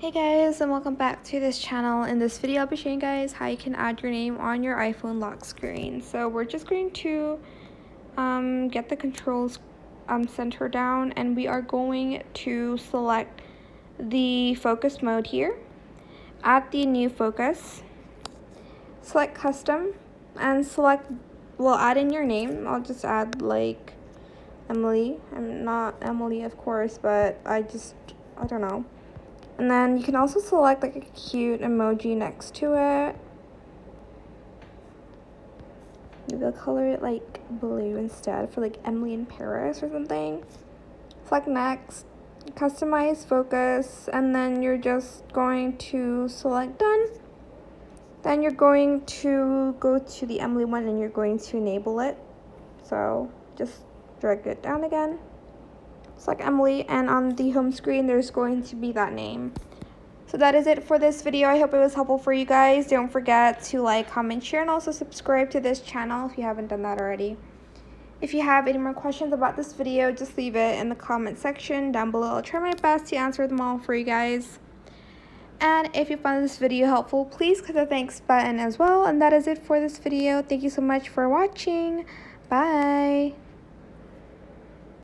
Hey guys, and welcome back to this channel. In this video I'll be showing you guys how you can add your name on your iPhone lock screen. So we're just going to get the controls center down, and we are going to select the focus mode here, add the new focus, select custom, and add in your name. I'll just add like Emily. I'm not Emily, of course, but I don't know. And then you can also select like a cute emoji next to it. Maybe I'll color it like blue instead for like Emily in Paris or something. Select next, customize focus, and then you're just going to select done. Then you're going to go to the Emily one and you're going to enable it. So just drag it down again. Select Emily, and on the home screen there's going to be that name. So that is it for this video. I hope it was helpful for you guys. Don't forget to like, comment, share, and also subscribe to this channel if you haven't done that already. If you have any more questions about this video, just leave it in the comment section down below. I'll try my best to answer them all for you guys. And if you found this video helpful, please click the thanks button as well. And that is it for this video. Thank you so much for watching. Bye.